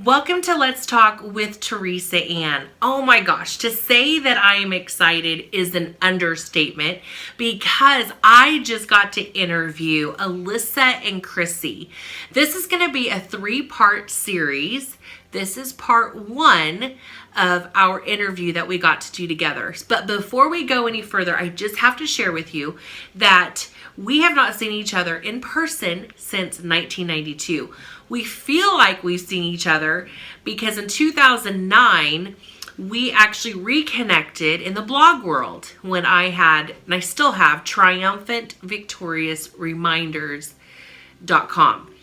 Welcome to Let's Talk with Teresa Ann. Oh my gosh, to say that I am excited is an understatement because I just got to interview Alisa and Chrissy. This is going to be a 3-part series. This is part 1 of our interview that we got to do together. But before we go any further, I just have to share with you that we have not seen each other in person since 1992. We feel like we've seen each other because in 2009, we actually reconnected in the blog world when I had, and I still have, triumphantVictoriousReminders.com.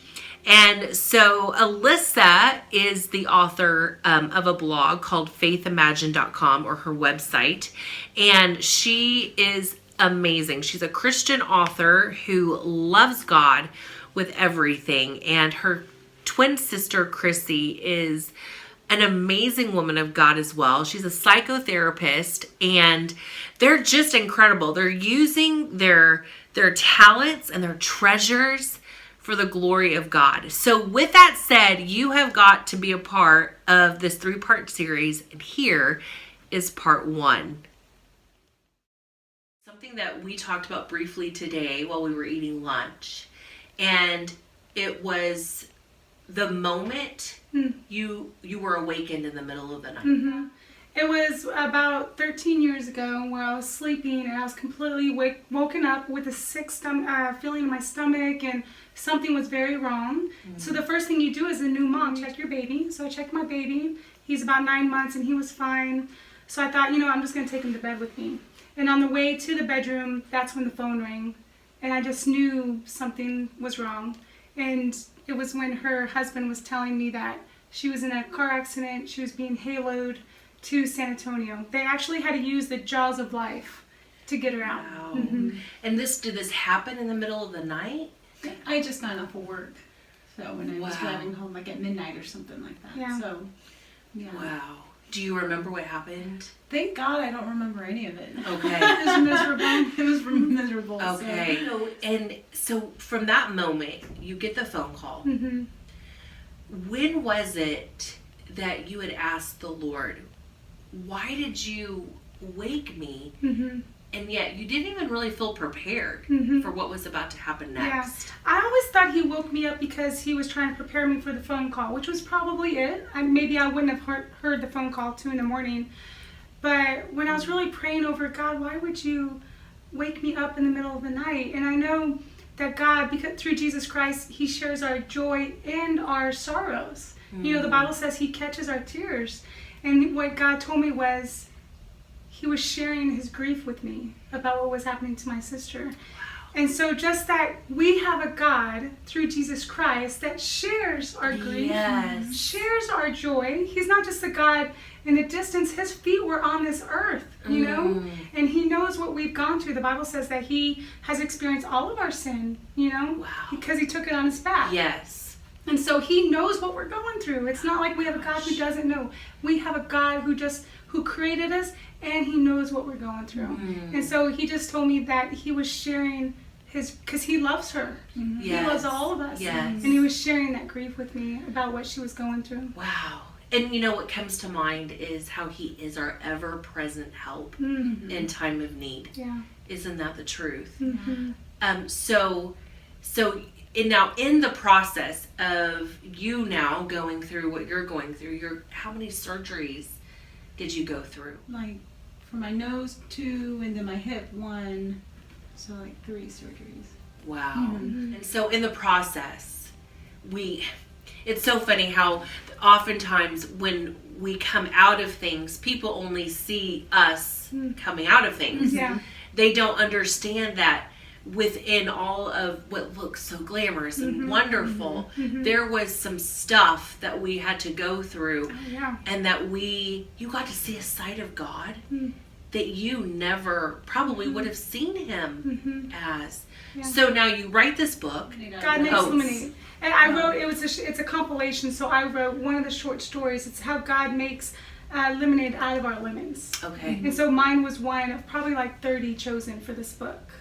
And so Alisa is the author of a blog called faithimagine.com, or her website. And she is amazing. She's a Christian author who loves God with everything. And her twin sister, Chrissy, is an amazing woman of God as well. She's a psychotherapist, and they're just incredible. They're using their talents and their treasures for the glory of God. So with that said, you have got to be a part of this 3-part series, and here is part 1. Something that we talked about briefly today while we were eating lunch, and it was the moment you were awakened in the middle of the night. Mm-hmm. It was about 13 years ago where I was sleeping and I was completely woken up with a sick feeling in my stomach, and something was very wrong. Mm-hmm. So the first thing you do as a new mom, check your baby. So I checked my baby. He's about 9 months and he was fine. So I thought, I'm just going to take him to bed with me. And on the way to the bedroom, that's when the phone rang. And I just knew something was wrong. And it was when her husband was telling me that she was in a car accident. She was being haloed to San Antonio. They actually had to use the jaws of life to get her out. Wow. Mm-hmm. And did this happen in the middle of the night? I had just gotten off of work. So when I was driving home, like at midnight or something like that. Yeah. So, yeah. Wow. Do you remember what happened? Thank God I don't remember any of it. Okay. It was miserable. It was miserable. Okay. So. And so from that moment, you get the phone call. Mm-hmm. When was it that you had asked the Lord, why did you wake me? Mm-hmm. And yet you didn't even really feel prepared for what was about to happen next. Yeah. I always thought he woke me up because he was trying to prepare me for the phone call, which was probably it. Maybe I wouldn't have heard the phone call 2 a.m. But when I was really praying over, God, why would you wake me up in the middle of the night? And I know that God, because through Jesus Christ, he shares our joy and our sorrows. Mm. The Bible says he catches our tears. And what God told me was, he was sharing his grief with me about what was happening to my sister. Wow. And so just that we have a God through Jesus Christ that shares our grief, shares our joy. He's not just a God in the distance. His feet were on this earth, and he knows what we've gone through. The Bible says that he has experienced all of our sin, because he took it on his back. Yes. And so he knows what we're going through. It's not like we have a God who doesn't know. We have a God who created us, and he knows what we're going through. And so he just told me that he was sharing because he loves her. Yes. He loves all of us. Yes. And he was sharing that grief with me about what she was going through. Wow. And what comes to mind is how he is our ever-present help in time of need. Yeah. Isn't that the truth? Mm-hmm. So now in the process of you now going through what you're going through, how many surgeries did you go through? Like for my nose 2, and then my hip 1. So like 3 surgeries. Wow. Mm-hmm. And so in the process, it's so funny how oftentimes when we come out of things, people only see us coming out of things. Yeah. They don't understand that within all of what looks so glamorous and wonderful, there was some stuff that we had to go through, and that you got to see a side of God that you never probably would have seen him as. Yeah. So now you write this book, God Makes Lemonade. And I wrote, it's a compilation, so I wrote one of the short stories. It's how God makes lemonade out of our lemons. Okay. And so mine was one of probably like 30 chosen for this book.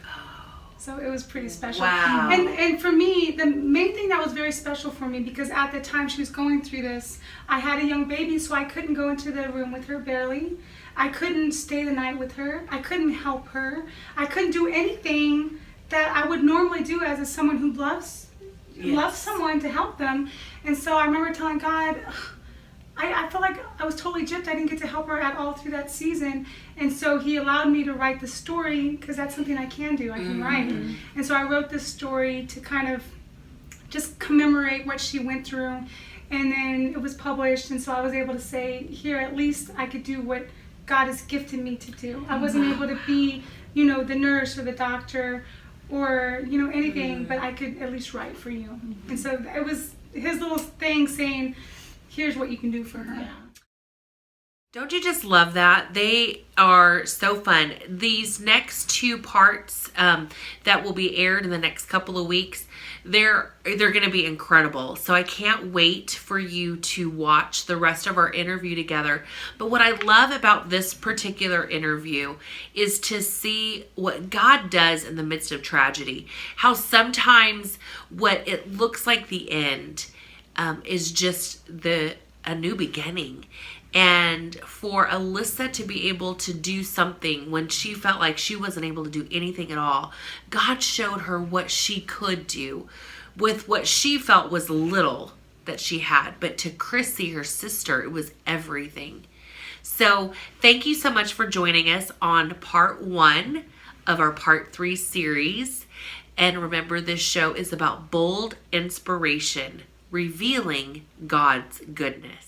So it was pretty special. Wow. And for me, the main thing that was very special for me, because at the time she was going through this, I had a young baby, so I couldn't go into the room with her barely. I couldn't stay the night with her. I couldn't help her. I couldn't do anything that I would normally do as someone who loves someone, to help them. And so I remember telling God, I felt like I was totally gypped. I didn't get to help her at all through that season. And so he allowed me to write the story, because that's something I can do. I can write. And so I wrote this story to kind of just commemorate what she went through. And then it was published, and so I was able to say, here, at least I could do what God has gifted me to do. I wasn't able to be, the nurse or the doctor or, anything, but I could at least write for you. And so it was his little thing saying, here's what you can do for her. Yeah. Don't you just love that? They are so fun. These next 2 parts that will be aired in the next couple of weeks, they're going to be incredible. So I can't wait for you to watch the rest of our interview together. But what I love about this particular interview is to see what God does in the midst of tragedy. How sometimes what it looks like the end is just a new beginning. And for Alisa to be able to do something when she felt like she wasn't able to do anything at all, God showed her what she could do with what she felt was little that she had. But to Chrissy, her sister, it was everything. So thank you so much for joining us on part 1 of our part 3 series. And remember, this show is about bold inspiration, revealing God's goodness.